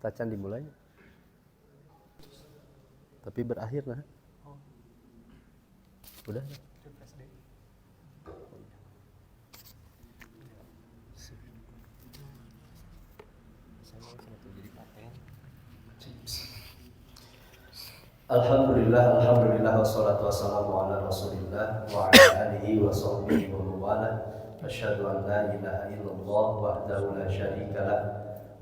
Tacan dimulai. Tapi berakhir nah. Udah. Alhamdulillah wassalatu wassalamu ala Rasulillah wa ala alihi wa sahbihi wa wala. Asyhadu an la ilaha illallah wahdahu la syarika lah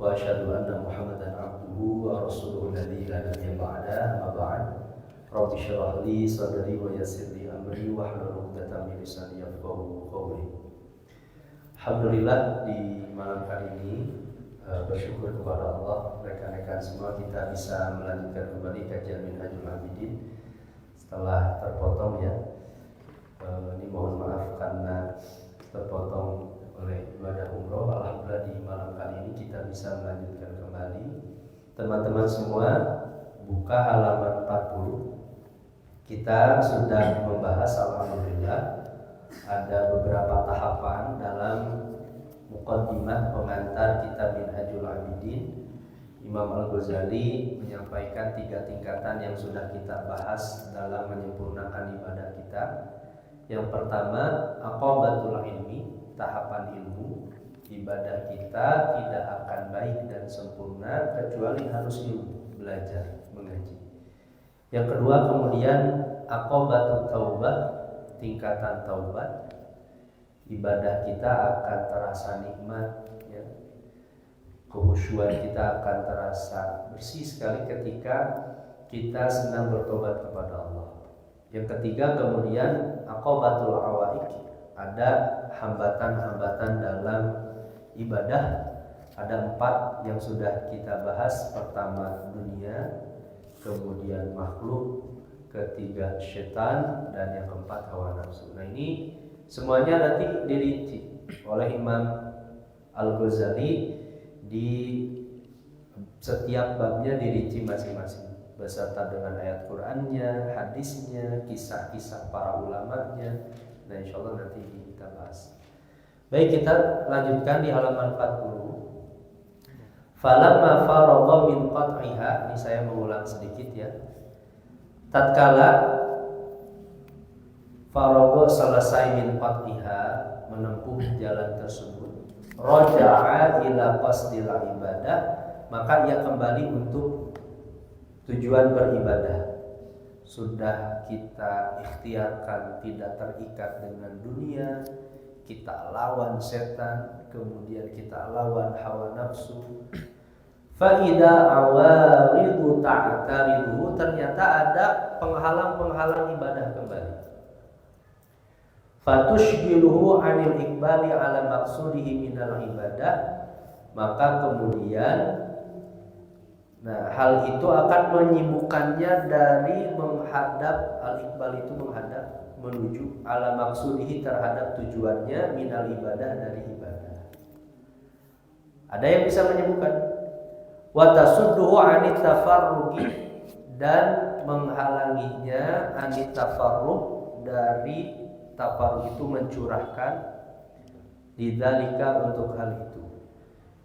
wa asyhadu anna Muhammadan abduhu wa rasuluhu alladzi la nabiyya ba'da. Amma ba'd. Rabbi shrah li sadri wa yassir li amri wahlul 'uqdatam min lisani yafqahu qawli. Alhamdulillah di malam kali ini bersyukur kepada Allah, rekan-rekan semua kita bisa melanjutkan kembali kajian Minhajul Abidin setelah terpotong ya. Ini mohon maaf karena terpotong oleh ibadah umroh. Alhamdulillah di malam kali ini kita bisa melanjutkan kembali. Teman-teman semua buka halaman 40. Kita sudah membahas, alhamdulillah, ada beberapa tahapan dalam muqaddimah pengantar kitab Minhajul Abidin. Imam Al-Ghazali menyampaikan 3 tingkatan yang sudah kita bahas dalam menyempurnakan ibadah kita. Yang pertama, aqabatul ilmi, tahapan ilmu. Ibadah kita tidak akan baik dan sempurna kecuali harus ilmu, belajar, mengaji. Yang kedua kemudian aqabatut taubah, tingkatan taubat. Ibadah kita akan terasa nikmat ya. Kehusyuan kita akan terasa bersih sekali ketika kita sedang bertobat kepada Allah. Yang ketiga kemudian aqabatul awaik, ada hambatan-hambatan dalam ibadah. Ada 4 yang sudah kita bahas. Pertama dunia, kemudian makhluk, ketiga setan, dan yang keempat hawa nafsu. Nah ini semuanya nanti dirinci oleh Imam Al-Ghazali, di setiap babnya dirinci masing-masing beserta dengan ayat Qur'annya, hadisnya, kisah-kisah para ulamanya. Nah insyaallah nanti kita bahas. Baik, kita lanjutkan di halaman 40. Falamma faragha min qat'iha, ini saya mengulang sedikit ya. Tatkala faragha selesai min qat'iha, menempuh jalan tersebut, raja'a ila qasdil ibadah, maka ia kembali untuk tujuan beribadah. Sudah kita ikhtiarkan tidak terikat dengan dunia, kita lawan setan, kemudian kita lawan hawa nafsu. Fa'idha awaridu ta'taridu, ternyata ada penghalang-penghalang ibadah kembali. Fatushgiluhu 'anil iqbali 'ala maqsudihi minal ibadah, maka kemudian hal itu akan menyibukkannya dari menghadap, al-iqbal itu menghadap, menuju, 'ala maqsudihi terhadap tujuannya, minal ibadah dari ibadah. Ada yang bisa menyibukkan. Wa tasudduhu 'anit tafarruqi, dan menghalanginya, 'anit tafarruq, dari tafarruq itu mencurahkan, lidzalika untuk hal itu.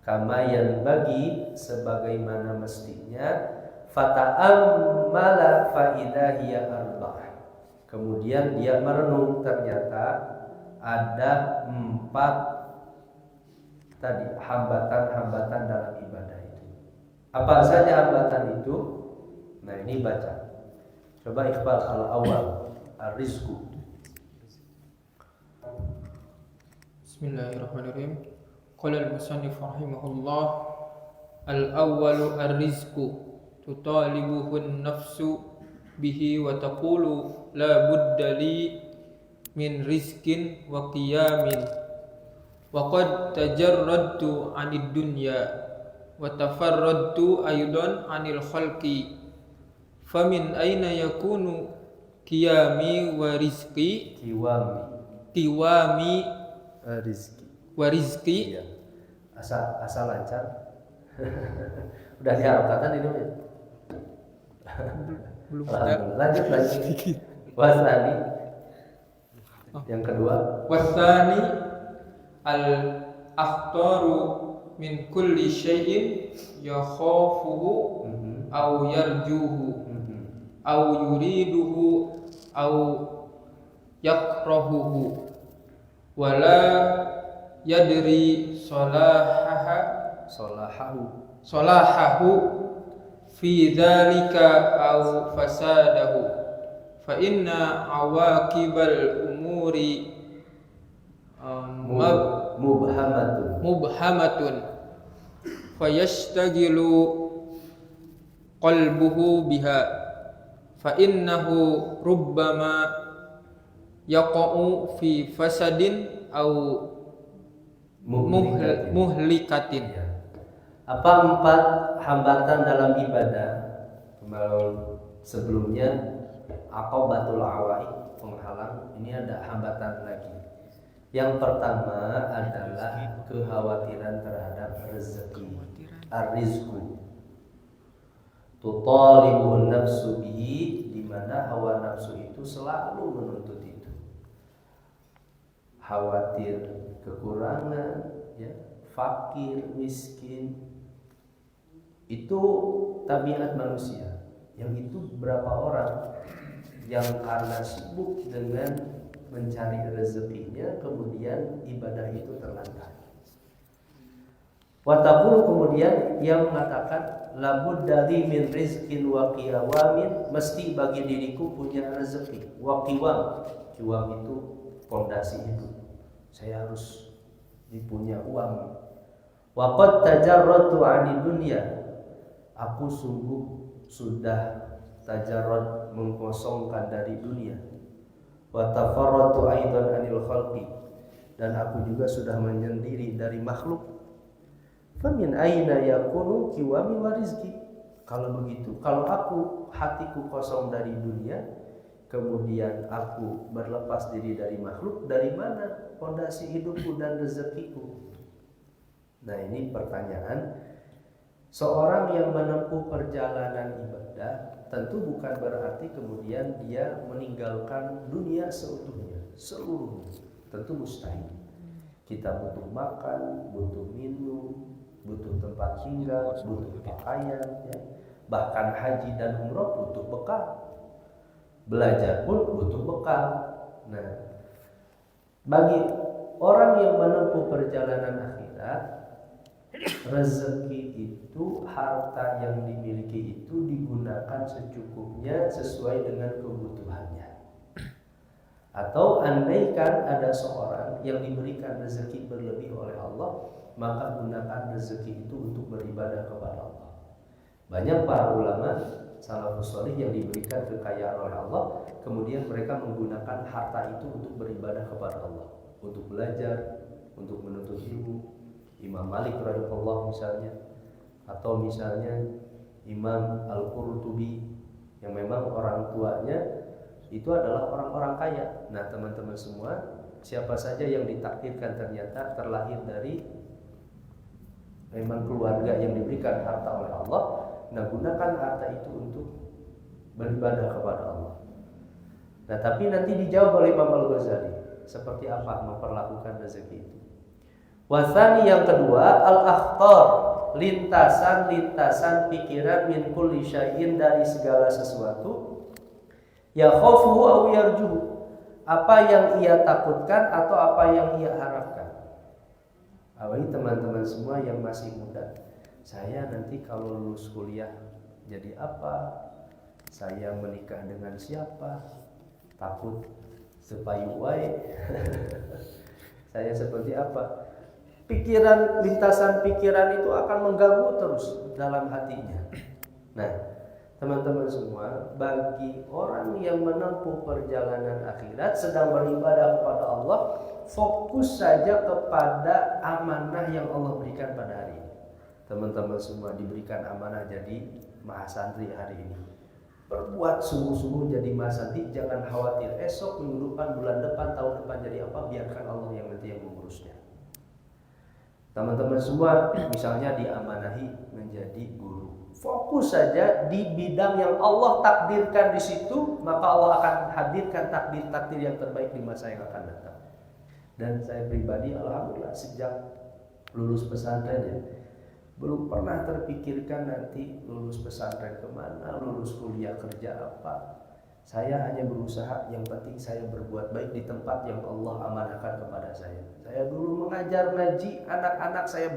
Kama yanbaghi, sebagaimana mestinya, fata'ammala fa idza hiya arba'ah. Kemudian dia merenung, ternyata ada 4 tadi hambatan-hambatan dalam ibadah itu. Apa saja hambatan itu? Nah ini baca. Coba ikhbar al-awwal, ar-rizqu. Bismillahirrahmanirrahim. Qala al-musannif rahimahullah, al-awwalu ar-rizqu tutalibuhu an-nafsu bihi wa taqulu la budda li min rizqin wa qiyamin wa qad tajarradtu 'anid dunya wa tafarradtu aydan 'anil khalqi famin aina yakunu qiyami wa rizqi tiwami Rizki wa rizqi. iya. Asal lancar. Udah diharapkan ini ya? Belum ada. Lanjut wasani. Yang kedua Wasani al-akhtaru min kulli syai'in yakhafuhu aw yarjuhu aw yuriduhu aw yakrahuhu wala yadri salahahu fi dzalika aw fasadahu fa inna awaqibal umuri mubhamatun fayashtagilu qalbuhu biha fa innahu rubbama yaqa'u fi fasadin aw muhlikatin. Apa 4 hambatan dalam ibadah? Kalau sebelumnya aqabatul awaiq, penghalang, ini ada hambatan lagi. Yang pertama adalah kekhawatiran terhadap rezeki, ar-rizqu. Tutalibu nafsu bihi, di mana hawa nafsu itu selalu menuntut itu. Khawatir kekurangan, ya, fakir, miskin. Itu tabiat manusia. Yang itu berapa orang yang karena sibuk dengan mencari rezekinya, kemudian ibadah itu terlantar. Wataqul, kemudian yang mengatakan labudda li min rizqin wa qiwamin, mesti bagi diriku punya rezeki. Wa qiwam itu fondasi hidup. Saya harus dipunya uang. Wa qad tajarratu 'ani dunya, aku sungguh sudah tajarrud, mengkosongkan dari dunia. Wa tafarratu aidan 'anil khalqi, dan aku juga sudah menyendiri dari makhluk. Famin aina yakunu qiwami wa rizqi. Kalau begitu, kalau aku hatiku kosong dari dunia, kemudian aku berlepas diri dari makhluk, dari mana fondasi hidupku dan rezekiku? Nah, ini pertanyaan. Seorang yang menempuh perjalanan ibadah tentu bukan berarti kemudian dia meninggalkan dunia seutuhnya, seluruhnya. Tentu mustahil. Kita butuh makan, butuh minum, butuh tempat tinggal, butuh pakaian, ya. Bahkan haji dan umroh butuh bekal. Belajar pun butuh bekal. Nah, bagi orang yang menempuh perjalanan akhirat, rezeki itu, harta yang dimiliki itu digunakan secukupnya sesuai dengan kebutuhannya. Atau andaikan ada seorang yang diberikan rezeki berlebih oleh Allah, maka gunakan rezeki itu untuk beribadah kepada Allah. Banyak para ulama salafus salih yang diberikan kekayaan oleh Allah, kemudian mereka menggunakan harta itu untuk beribadah kepada Allah, untuk belajar, untuk menuntut ilmu. Imam Malik radhiyallahu misalnya, atau misalnya Imam Al-Qurtubi yang memang orang tuanya itu adalah orang-orang kaya. Nah, teman-teman semua, siapa saja yang ditakdirkan ternyata terlahir dari memang keluarga yang diberikan harta oleh Allah, nah gunakan harta itu untuk beribadah kepada Allah. Nah, tapi nanti dijawab oleh Imam Al-Ghazali, seperti apa memperlakukan rezeki itu. Wasani, yang kedua, al-akhtar, lintasan-lintasan pikiran min kulli syai'in, dari segala sesuatu, ya khawfuhu aw yarjuhu, apa yang ia takutkan atau apa yang ia harapkan. Awali teman-teman semua yang masih muda, saya nanti kalau lulus kuliah jadi apa? Saya menikah dengan siapa? Takut sepayu wae. Saya seperti apa? Pikiran, lintasan pikiran itu akan mengganggu terus dalam hatinya. Nah, teman-teman semua, bagi orang yang menempuh perjalanan akhirat sedang beribadah kepada Allah, fokus saja kepada amanah yang Allah berikan pada hari ini. Teman-teman semua diberikan amanah jadi mahasantri hari ini. Berbuat sungguh-sungguh jadi mahasantri, jangan khawatir esok, minggu depan, bulan depan, tahun depan jadi apa, biarkan Allah yang nanti yang mengurusnya. Teman-teman semua misalnya diamanahi menjadi guru, fokus saja di bidang yang Allah takdirkan di situ, maka Allah akan hadirkan takdir-takdir yang terbaik di masa yang akan datang. Dan saya pribadi alhamdulillah sejak lulus pesantren ya, Belum pernah terpikirkan nanti lulus pesantren kemana, lulus kuliah kerja apa. Saya hanya berusaha, yang penting saya berbuat baik di tempat yang Allah amanahkan kepada saya. Saya dulu mengajar ngaji anak-anak, saya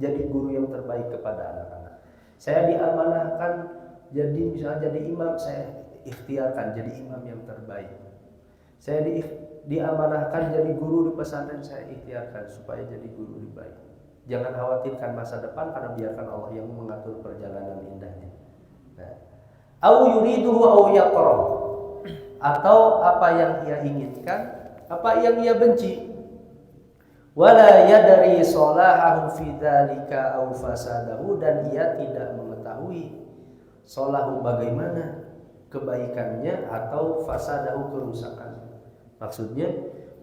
jadi guru yang terbaik kepada anak-anak. Saya diamanahkan jadi misalnya jadi imam, saya ikhtiarkan jadi imam yang terbaik. Saya diamanahkan jadi guru di pesantren, saya ikhtiarkan supaya jadi guru yang baik. Jangan khawatirkan masa depan, karena biarkan Allah yang mengatur perjalanan indahnya. Nah, au yuriduhu au yaqra, atau apa yang ia inginkan, apa yang ia benci. Wala yadri salahahu fi dzalika au fasadahu, dan ia tidak mengetahui salahu bagaimana kebaikannya atau fasadahu kerusakannya. Maksudnya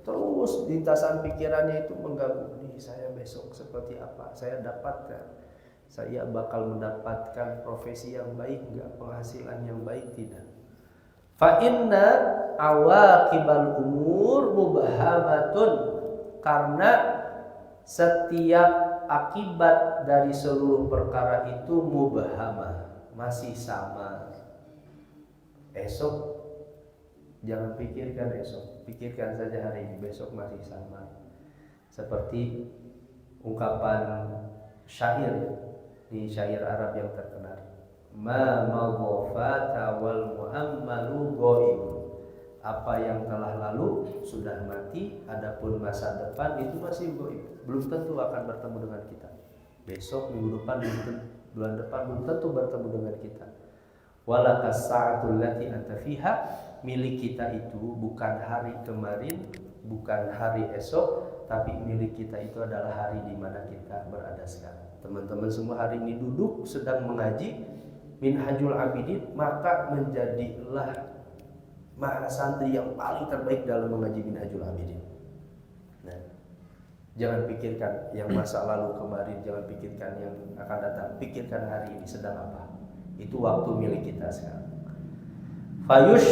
terus lintasan pikirannya itu mengganggu, nih saya besok seperti apa, saya dapatkan, saya bakal mendapatkan profesi yang baik enggak, penghasilan yang baik tidak. Fa inna awaqibal umur mubhamatun, karena setiap akibat dari seluruh perkara itu mubhamah, masih sama. Esok jangan pikirkan esok, pikirkan saja hari ini, besok masih sama. Seperti ungkapan syair, di syair Arab yang terkenal, ma maghfata wal muammalu ghaib, apa yang telah lalu sudah mati, adapun masa depan itu masih ghaib, belum tentu akan bertemu dengan kita. Besok, minggu depan, bulan depan belum tentu bertemu dengan kita. Walakas sa'atul lati anta fiha, milik kita itu bukan hari kemarin, bukan hari esok, tapi milik kita itu adalah hari di mana kita berada sekarang. Teman-teman semua hari ini duduk sedang mengaji Minhajul Abidin, maka menjadilah mahasantri yang paling terbaik dalam mengaji Minhajul Abidin. Nah, jangan pikirkan yang masa lalu kemarin, jangan pikirkan yang akan datang, pikirkan hari ini sedang apa. Itu waktu milik kita sekarang.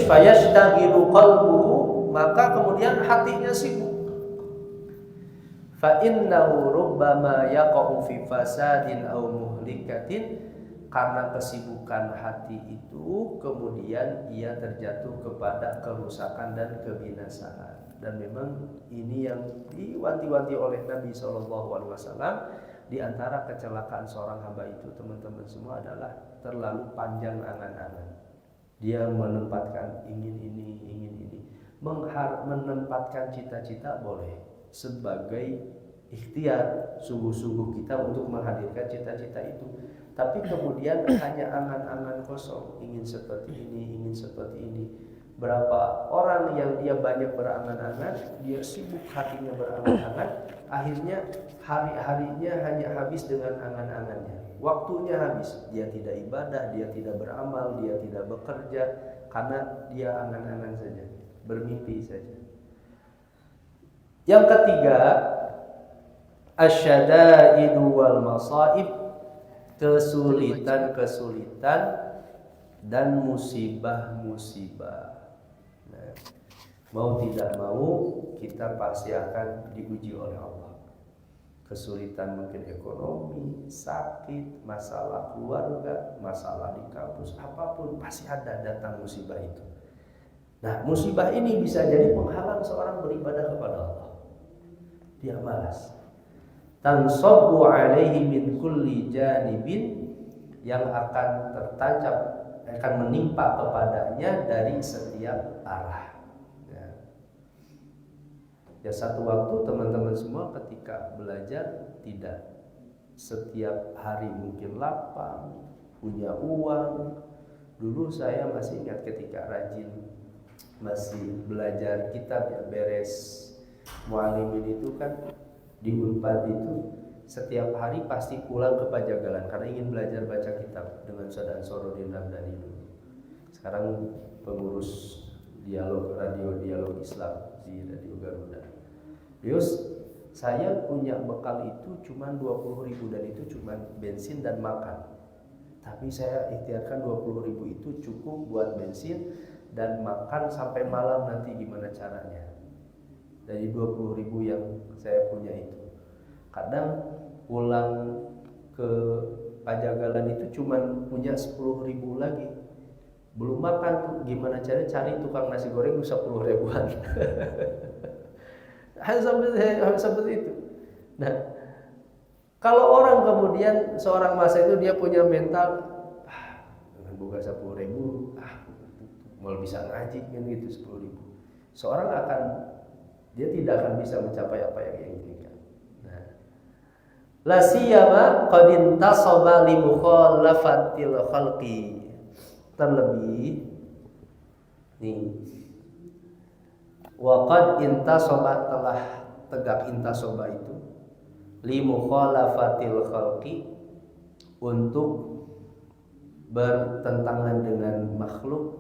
Fayashtaghilu qalbuhu, maka kemudian hatinya sibuk. Fa innahu rubbama yaqa'u fi fasadin aw muhlikatin, karena kesibukan hati itu kemudian ia terjatuh kepada kerusakan dan kebinasaan. Dan memang ini yang diwanti-wanti oleh Nabi SAW. Di antara kecelakaan seorang hamba itu, teman-teman semua, adalah terlalu panjang angan-angan. Dia menempatkan ingin ini. Menempatkan cita-cita boleh sebagai ikhtiar sungguh-sungguh kita untuk menghadirkan cita-cita itu. Tapi kemudian hanya angan-angan kosong, ingin seperti ini, ingin seperti ini. Berapa orang yang dia banyak berangan-angan, dia sibuk hatinya berangan-angan, akhirnya hari-harinya hanya habis dengan angan-angannya. Waktunya habis, dia tidak ibadah, dia tidak beramal, dia tidak bekerja, karena dia angan-angan saja, bermimpi saja. Yang ketiga, asyadaidu wal masaib, kesulitan-kesulitan dan musibah-musibah. Nah, mau tidak mau kita pasti akan diuji oleh Allah. Kesulitan mungkin ekonomi, sakit, masalah keluarga, masalah di kampus, apapun pasti ada datang musibah itu. Nah, musibah ini bisa jadi penghalang seorang beribadah kepada Allah. Dia malas. Tansabu alaihi min kulli janibin, yang akan tertancap, akan menimpa kepadanya dari setiap arah. Ya, satu waktu teman-teman semua ketika belajar tidak setiap hari mungkin lapang, punya uang. Dulu saya masih ingat ketika rajin masih belajar kitab, ya, beres muallimin itu kan di Unpad itu setiap hari pasti pulang ke Pajagalan karena ingin belajar baca kitab dengan Ustaz Ansarudin Ramdhani dulu. Sekarang pengurus radio dialog Islam di Radio Garuda. Terus saya punya bekal itu cuma 20.000, dan itu cuma bensin dan makan. Tapi saya ikhtiarkan 20.000 itu cukup buat bensin dan makan sampai malam, nanti gimana caranya. Dari 20.000 yang saya punya itu, kadang pulang ke Pajagalan itu cuman punya 10.000 lagi, belum makan tuh, gimana caranya cari tukang nasi goreng 10 ribuan. Harus seperti itu. Nah, kalau orang kemudian seorang masa itu dia punya mental dengan buka 10.000, mau bisa ngaji kan gitu 10.000. Seorang dia tidak akan bisa mencapai apa yang dia inginkan. Nah, la siyama qad intasaba li mukhalafatil khalqi. Terlebih nih, wa qad intasaba, telah tegak intasaba itu li mukhalafatil khalqi, untuk bertentangan dengan makhluk,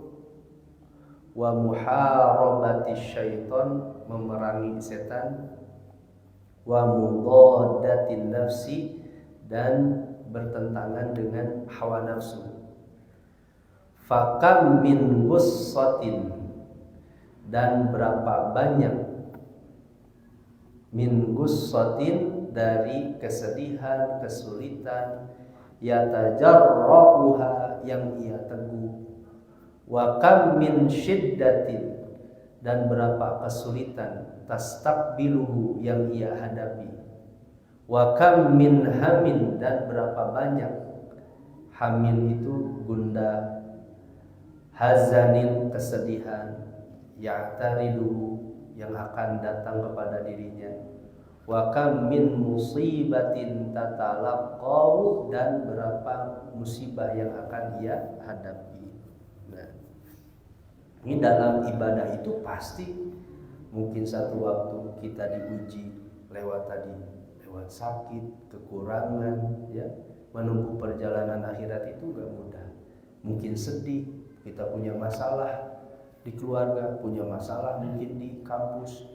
wa muharabati syaitan, memerangi setan, wa mudadatin nafsi, dan bertentangan dengan hawa nafsu. Fakam min gussatin, dan berapa banyak, min gussatin, dari kesedihan, kesulitan, yatajarra'uha, yang ia teguh, wa kam min syiddatin, dan berapa kesulitan, tastaqbiluhu, yang ia hadapi, wa kam min hamin, dan berapa banyak, hamin itu gundah, hazanin, kesedihan, ya'taridu, yang akan datang kepada dirinya, wa kam min musibatin tatalaqqau, dan berapa musibah yang akan ia hadapi. Nah, ini dalam ibadah itu pasti mungkin satu waktu kita diuji lewat sakit, kekurangan, ya, menempuh perjalanan akhirat itu gak mudah. Mungkin sedih, kita punya masalah di keluarga, punya masalah mungkin di kampus.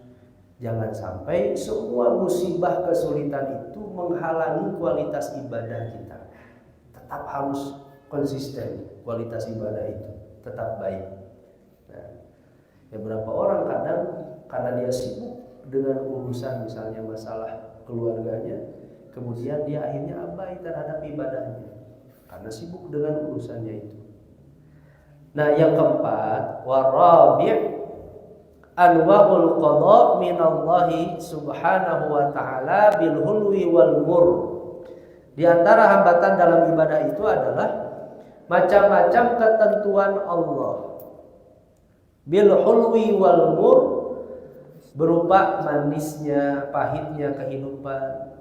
Jangan sampai semua musibah, kesulitan itu menghalangi kualitas ibadah kita. Tetap harus konsisten, kualitas ibadah itu tetap baik. Nah, ya, berapa orang kadang karena dia sibuk dengan urusan misalnya masalah keluarganya, kemudian dia akhirnya abai terhadap ibadahnya karena sibuk dengan urusannya itu. Nah, yang keempat, warabi' anwa'ul qada minallahi subhanahu wa ta'ala bil hulwi wal mur. Di antara hambatan dalam ibadah itu adalah macam-macam ketentuan Allah. Bil hulwi wal mur, berupa manisnya, pahitnya kehidupan.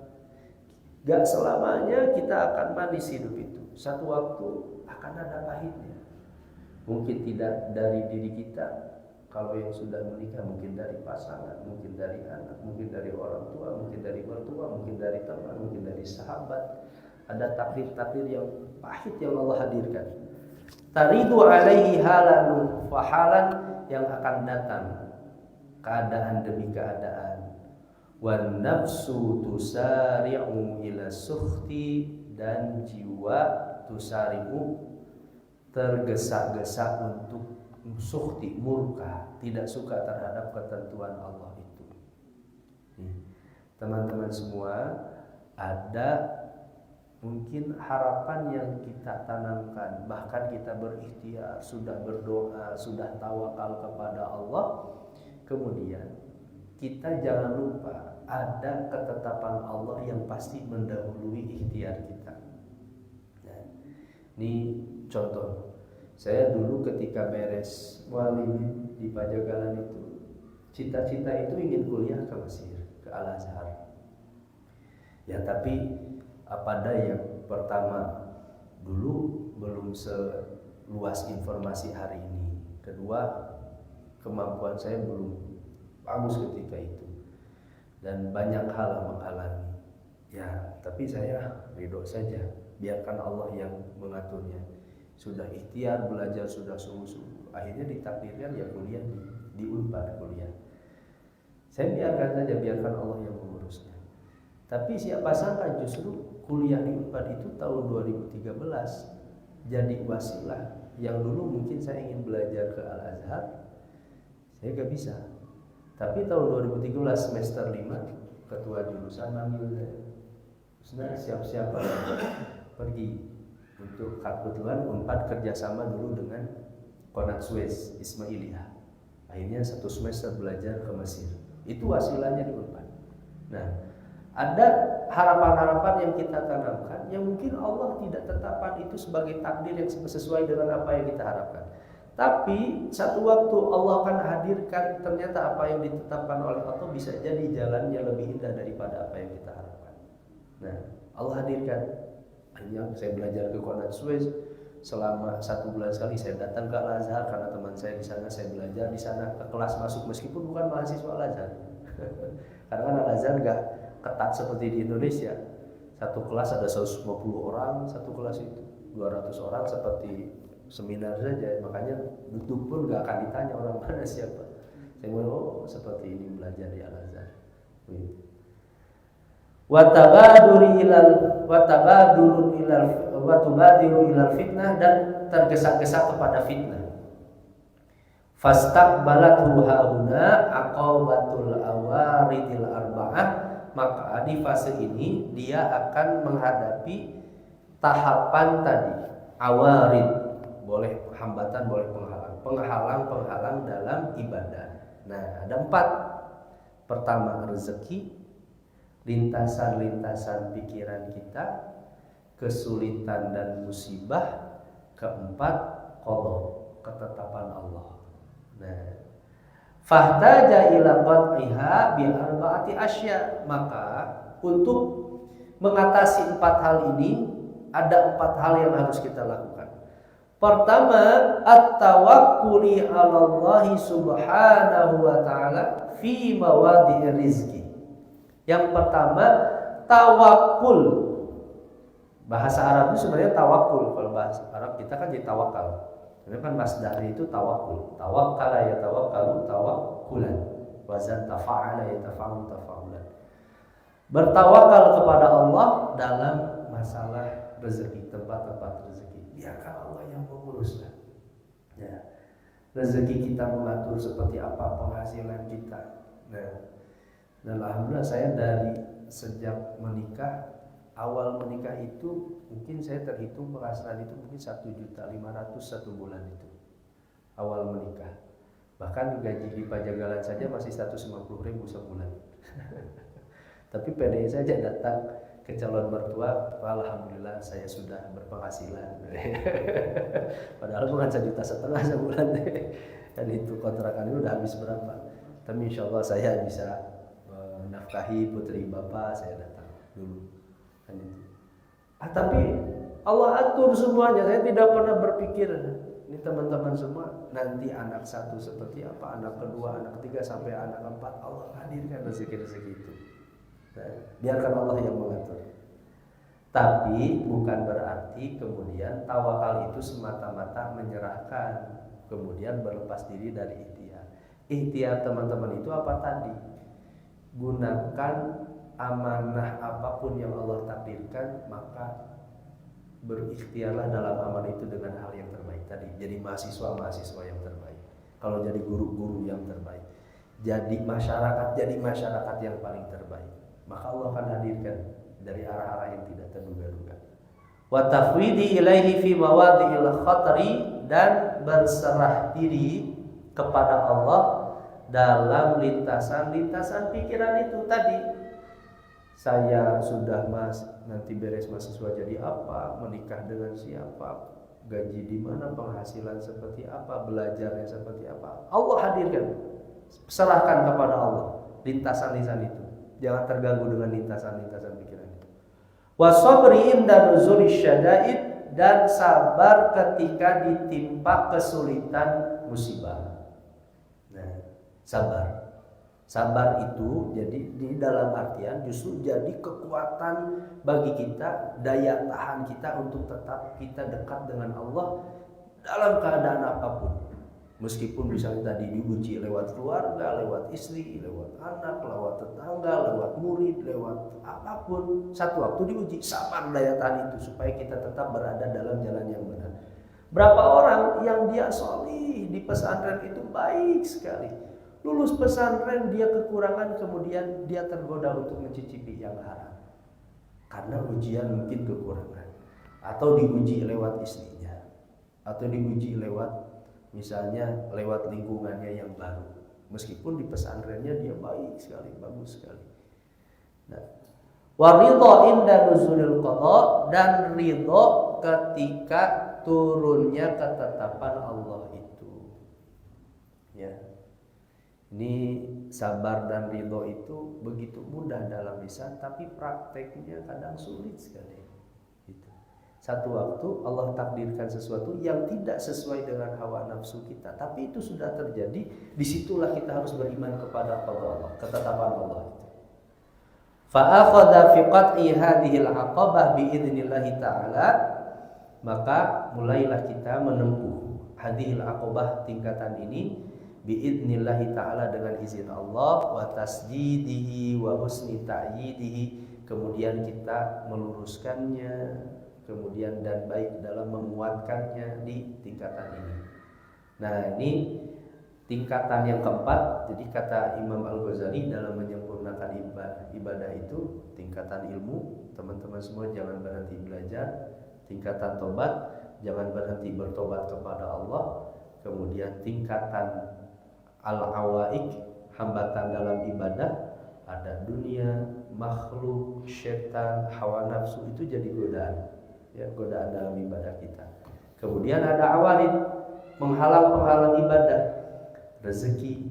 Gak selamanya kita akan manis hidup itu. Satu waktu akan ada pahitnya. Mungkin tidak dari diri kita, kalau yang sudah menikah, mungkin dari pasangan, mungkin dari anak, mungkin dari orang tua, mungkin dari mertua, mungkin dari teman, mungkin dari sahabat. Ada takdir-takdir yang pahit yang Allah hadirkan. Taridu alaihi halan fahalan, yang akan datang keadaan demi keadaan. Wan nafsu tusari'u ila sukhti, dan jiwa tusari'u, tergesa-gesa untuk sukhti, murka, tidak suka terhadap ketentuan Allah itu. Teman-teman semua, ada mungkin harapan yang kita tanamkan, bahkan kita berikhtiar, sudah berdoa, sudah tawakal kepada Allah, kemudian kita jangan lupa ada ketetapan Allah yang pasti mendahului ikhtiar kita. Nah, ini contoh. Saya dulu ketika beres wali di Pajagalan itu, cita-cita itu ingin kuliah ke Mesir, ke Al-Azhar. Ya, tapi apa daya, pertama dulu belum seluas informasi hari ini. Kedua, kemampuan saya belum bagus ketika itu. Dan banyak hal menghalangi. Ya, tapi saya ridho saja, biarkan Allah yang mengaturnya. Sudah ikhtiar, belajar sudah sungguh-sungguh, akhirnya ditakdirkan ya kuliah di Unpad kuliah. Saya biarkan saja, biarkan Allah yang mengurusnya. Tapi siapa sangka justru kuliah di Unpad itu tahun 2013 jadi wasilah. Yang dulu mungkin saya ingin belajar ke Al-Azhar, saya gak bisa. Tapi tahun 2013 semester 5, ketua jurusan manggil saya. Sudah siap-siap pergi untuk kebetulan Unpad kerjasama dulu dengan Qanat Suez Ismailiyah. Akhirnya 1 semester belajar ke Mesir. Itu wasilahnya di Unpad. Nah, ada harapan-harapan yang kita tanamkan yang mungkin Allah tidak tetapkan itu sebagai takdir yang sesuai dengan apa yang kita harapkan. Tapi satu waktu Allah akan hadirkan ternyata apa yang ditetapkan oleh Allah bisa jadi jalannya lebih indah daripada apa yang kita harapkan. Nah, Allah hadirkan. Akhirnya saya belajar ke Qanat Suez selama 1 bulan sekali. Saya datang ke Al-Azhar karena teman saya di sana, saya belajar di sana ke kelas masuk meskipun bukan mahasiswa Al-Azhar. Karena kan Al-Azhar nggak ketat seperti di Indonesia. Satu kelas ada 150 orang, satu kelas itu 200 orang seperti seminar saja. Makanya duduk pun nggak akan ditanya orang mana siapa. Saya mau seperti ini belajar di Al-Azhar. Watabadiru ilal fitnah, dan tergesa-gesa kepada fitnah. Fastaqbalathu hauna aqabatul awaridil arba'ah, maka di fase ini dia akan menghadapi tahapan tadi. Awarid, boleh hambatan, boleh penghalang dalam ibadah. Nah, ada 4. Pertama, rezeki, lintasan-lintasan pikiran kita, kesulitan dan musibah. Keempat, qada, ketetapan Allah. Nah, fahtaja ila qad'iha bi arba'ati asya, maka untuk mengatasi 4 hal ini ada 4 hal yang harus kita lakukan. Pertama, at-tawakkuli 'ala Allah subhanahu wa ta'ala fi mawadi'ir rizqi. Yang pertama, tawakul. Bahasa Arab itu sebenarnya tawakul. Kalau bahasa Arab kita kan jadi tawakal. Ini kan masdarnya itu tawakul. Tawakkala ya tawakkalu tawakkulan. Wazan tafa'ala ya tafa'alu tafa'ulan. Bertawakal kepada Allah dalam masalah rezeki, tempat-tempat rezeki. Biarkan Allah yang menguruslah. Ya. Rezeki kita mengatur seperti apa penghasilan kita. Nah, dan alhamdulillah saya dari sejak menikah, awal menikah itu mungkin saya terhitung penghasilan itu mungkin 1.500.000 satu bulan itu awal menikah. Bahkan gaji di Pajagalan saja masih 150.000 sebulan. Tapi pede saja datang ke calon mertua, alhamdulillah saya sudah berpenghasilan. Padahal bukan 1,5 juta sebulan. Dan itu kontrakan itu udah habis berapa. Tapi insya Allah saya bisa menafkahi putri bapak, saya datang dulu kan itu. Tapi Allah atur semuanya. Saya tidak pernah berpikir ini teman-teman semua nanti anak 1 seperti apa, anak kedua, anak ketiga sampai anak 4 Allah hadirkan rezeki-rezeki itu. Nah, biarkan Allah yang mengatur. Tapi bukan berarti kemudian tawakal itu semata-mata menyerahkan kemudian berlepas diri dari ikhtiar. Ikhtiar teman-teman itu apa tadi? Gunakan amanah apapun yang Allah takdirkan, maka berikhtiarlah dalam amanah itu dengan hal yang terbaik tadi. Jadi mahasiswa yang terbaik. Kalau jadi guru yang terbaik. Jadi masyarakat yang paling terbaik. Maka Allah akan hadirkan dari arah-arah yang tidak terduga-duga. Wa tafwidi ilaihi fi mawadhi'il khatari, dan berserah diri kepada Allah dalam lintasan-lintasan pikiran itu tadi. Saya sudah nanti beres mahasiswa jadi apa, menikah dengan siapa, gaji di mana, penghasilan seperti apa, belajarnya seperti apa. Allah hadirkan, serahkan kepada Allah lintasan-lintasan itu. Jangan terganggu dengan lintasan-lintasan pikiran itu. Wasabri inda nuzuli syada'id, dan sabar ketika ditimpa kesulitan musibah. Nah, sabar itu jadi di dalam artian justru jadi kekuatan bagi kita, daya tahan kita untuk tetap kita dekat dengan Allah dalam keadaan apapun. Meskipun misalnya tadi diuji lewat keluarga, lewat istri, lewat anak, lewat tetangga, lewat murid, lewat apapun, satu waktu diuji, sabar daya tahan itu supaya kita tetap berada dalam jalan yang benar. Berapa orang yang dia solih di pesantren itu baik sekali, lulus pesantren dia kekurangan, kemudian dia tergoda untuk mencicipi yang haram. karena ujian mungkin kekurangan, atau diuji lewat istrinya, atau diuji lewat misalnya lewat lingkungannya yang baru. Meskipun di pesantrennya dia baik sekali, bagus sekali. Nah, waridho inda nuzulil qada, dan ridho ketika turunnya ketetapan Allah itu. Ya. Ini sabar dan ridho itu begitu mudah dalam lisan, tapi prakteknya kadang sulit sekali. Gitu. Satu waktu Allah takdirkan sesuatu yang tidak sesuai dengan hawa nafsu kita, tapi itu sudah terjadi. Disitulah kita harus beriman kepada Allah, ketetapan Allah itu. Fa'akhadha fi qat'i hadhil aqabah biidznillah ta'ala, maka mulailah kita menempuh hadhil aqabah, tingkatan ini, biidznillah ta'ala, dengan izin Allah, wa tasdidihi wa husni ta'yidihi, kemudian kita meluruskannya, kemudian dan baik dalam memuatkannya di tingkatan ini. Nah, ini tingkatan yang keempat. Jadi kata Imam Al-Ghazali dalam menyempurnakan ibadah itu, tingkatan ilmu, teman-teman semua jangan berhenti belajar. Tingkatan tobat, jangan berhenti bertobat kepada Allah. Kemudian tingkatan al-awaik, hambatan dalam ibadah, ada dunia, makhluk, syaitan, hawa nafsu, itu jadi godaan, ya, godaan dalam ibadah kita. Kemudian ada awarid, menghalang-penghalang ibadah, rezeki,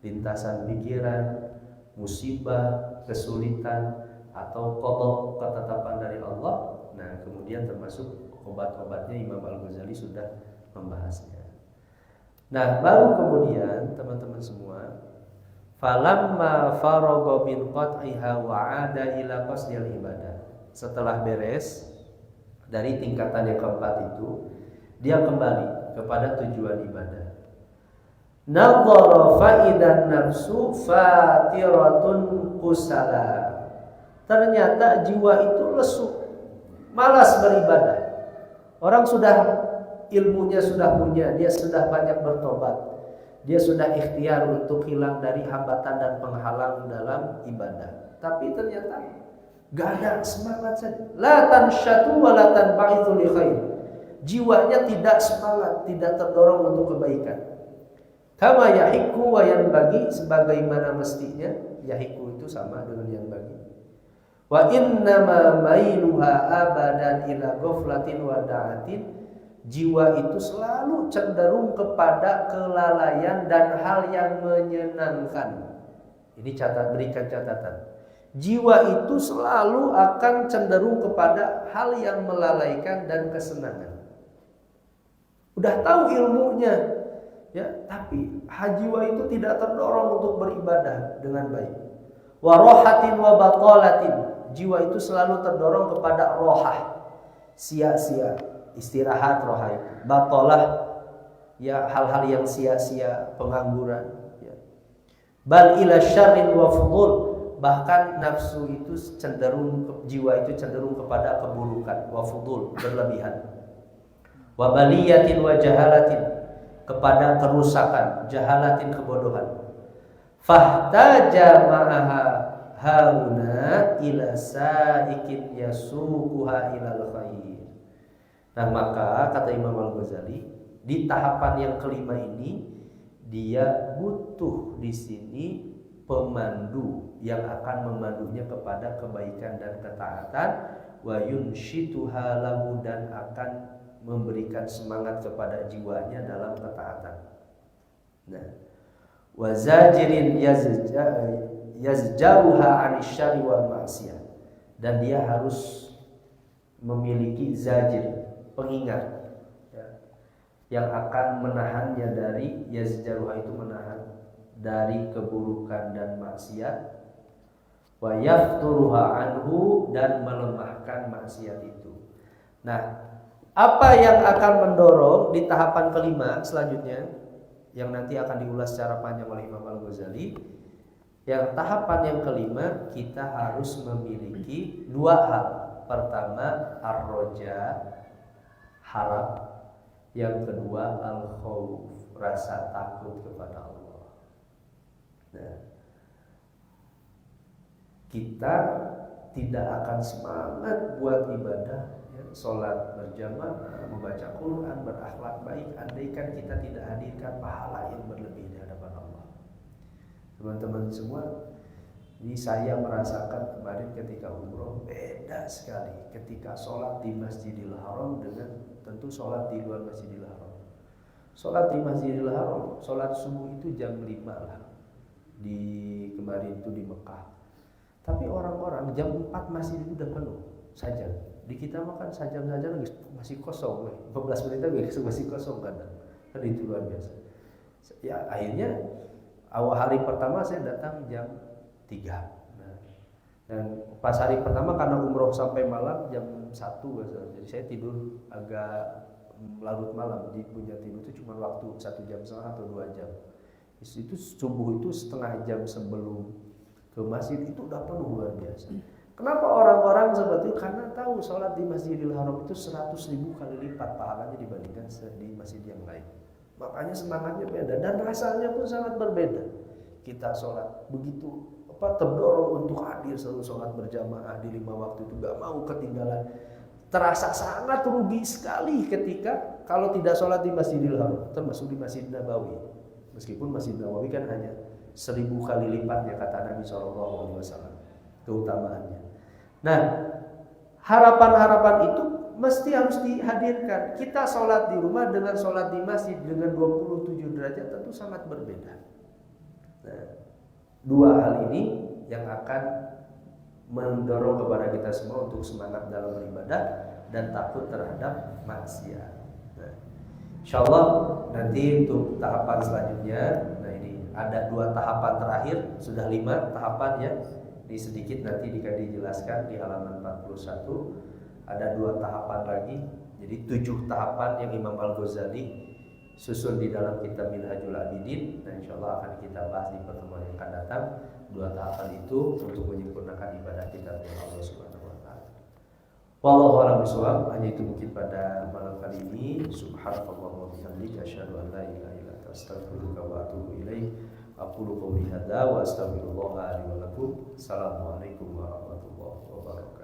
lintasan pikiran, musibah, kesulitan, atau qada, ketetapan dari Allah. Nah, kemudian termasuk obat-obatnya Imam Al-Ghazali sudah membahasnya. Nah, baru kemudian teman-teman semua, falamma faragha min qat'iha wa 'ada ila qasdil ibadah. Setelah beres dari tingkatan yang keempat itu, dia kembali kepada tujuan ibadah. Nadhara faidan nafsu fatiratun kusala. Ternyata jiwa itu lesu, malas beribadah. Orang sudah ilmunya sudah punya, dia sudah banyak bertobat, dia sudah ikhtiar untuk hilang dari hambatan dan penghalang dalam ibadah, tapi ternyata gak ada semangat saja. La tansyatu wa la tanba'ithu li khair. Jiwanya tidak semangat, tidak terdorong untuk kebaikan. Kama yahiku wa yanbaghi, sebagaimana mestinya. Yahiku itu sama dengan yanbaghi. Wa innama mailuha abadan ila ghaflatin wa da'atin. Jiwa itu selalu cenderung kepada kelalaian dan hal yang menyenangkan. Ini berikan catatan. Jiwa itu selalu akan cenderung kepada hal yang melalaikan dan kesenangan. Udah tahu ilmunya, ya, tapi jiwa itu tidak terdorong untuk beribadah dengan baik. Wa rohatin wa batalatin. Jiwa itu selalu terdorong kepada rohah, sia-sia, istirahat rohai. Batalah, ya, hal-hal yang sia-sia, pengangguran, ya. Bal ila syarrin wa fudul, bahkan nafsu itu cenderung, jiwa itu cenderung kepada keburukan, wa fudul, berlebihan. Wa baliyatin wa jahalatin, kepada kerusakan, jahalatin, kebodohan. Fahtaja ma'aha hauna ila sa'ikin yasuquha ilal khair. Nah, maka kata Imam Al-Ghazali, di tahapan yang kelima ini dia butuh di sini pemandu yang akan memandunya kepada kebaikan dan ketaatan, wa yunshituha lahu, dan akan memberikan semangat kepada jiwanya dalam ketaatan. Nah, wa zajirin yazjaruha 'anil syarri wal ma'siyah, dan dia harus memiliki zajir, pengingat, ya, yang akan menahannya dari, yazjaruha itu menahan dari keburukan dan maksiat, wa yafturuha anhu, dan melemahkan maksiat itu. Nah, apa yang akan mendorong di tahapan kelima selanjutnya, yang nanti akan diulas secara panjang oleh Imam Al-Ghazali. Yang tahapan yang kelima, kita harus memiliki dua hal. Pertama, ar-roja, harap. Yang kedua, al-khawf, rasa takut kepada Allah. Nah, kita tidak akan semangat buat ibadah, ya, sholat berjamaah, membaca Quran, berakhlak baik, andaikan kita tidak hadirkan pahala yang berlebih di hadapan Allah. Teman-teman semua, ini saya merasakan kemarin ketika umroh beda sekali ketika sholat di Masjidil Haram dengan tentu sholat di luar Masjidil Haram. Sholat di Masjidil Haram, sholat subuh itu jam 5 lah di kemarin itu di Mekah. Tapi orang-orang jam 4 masjid itu udah penuh saja. Di kita makan sajam-sajam masih kosong, 15 menit lagi masih kosong kadang. Kan itu luar biasa. Ya akhirnya awal hari pertama saya datang jam 3. Nah, dan pas hari pertama karena umroh sampai malam jam 1, jadi saya tidur agak larut malam. Jadi punya tidur itu cuma waktu 1,5 jam atau 2 jam. Itu subuh itu setengah jam sebelum ke masjid itu udah penuh luar biasa. Kenapa orang-orang seperti itu? Karena tahu sholat di Masjidil Haram itu 100.000 kali lipat pahalanya dibandingkan di masjid yang lain. Makanya semangatnya beda dan rasanya pun sangat berbeda. Kita sholat begitu terdorong untuk hadir selalu sholat berjamaah di 5 waktu itu, gak mau ketinggalan. Terasa sangat rugi sekali ketika kalau tidak sholat di Masjidil Haram, termasuk di Masjid Nabawi. Meskipun Masjid Nabawi kan hanya 1000 kali lipatnya kata Nabi SAW keutamaannya. Nah, harapan-harapan itu mesti harus dihadirkan. Kita sholat di rumah dengan sholat di masjid dengan 27 derajat tentu sangat berbeda. Nah, dua hal ini yang akan mendorong kepada kita semua untuk semangat dalam beribadah dan takut terhadap maksiat. Nah, insyaallah nanti untuk tahapan selanjutnya, nah ini ada 2 tahapan terakhir, sudah 5 tahapan ya. Ini sedikit nanti dijelaskan di halaman 41. Ada 2 tahapan lagi, jadi 7 tahapan yang Imam Al-Ghazali susun di dalam kitab Minhajul Abidin. Nah insyaallah akan kita bahas di pertemuan yang akan datang. 2 tahapan itu untuk menyempurnakan ibadah kita kepada Allah Subhanahu wa taala. Wallahu a'lam bishawab. Hanya itu mungkin pada malam kali ini. Subhanallah wa bihamdika asyhadu an la ilaha illa anta astaghfiruka wa atubu ilaik. Aqulu qawli hadza wa astaghfirullah li wa lakum. Assalamualaikum warahmatullahi wabarakatuh.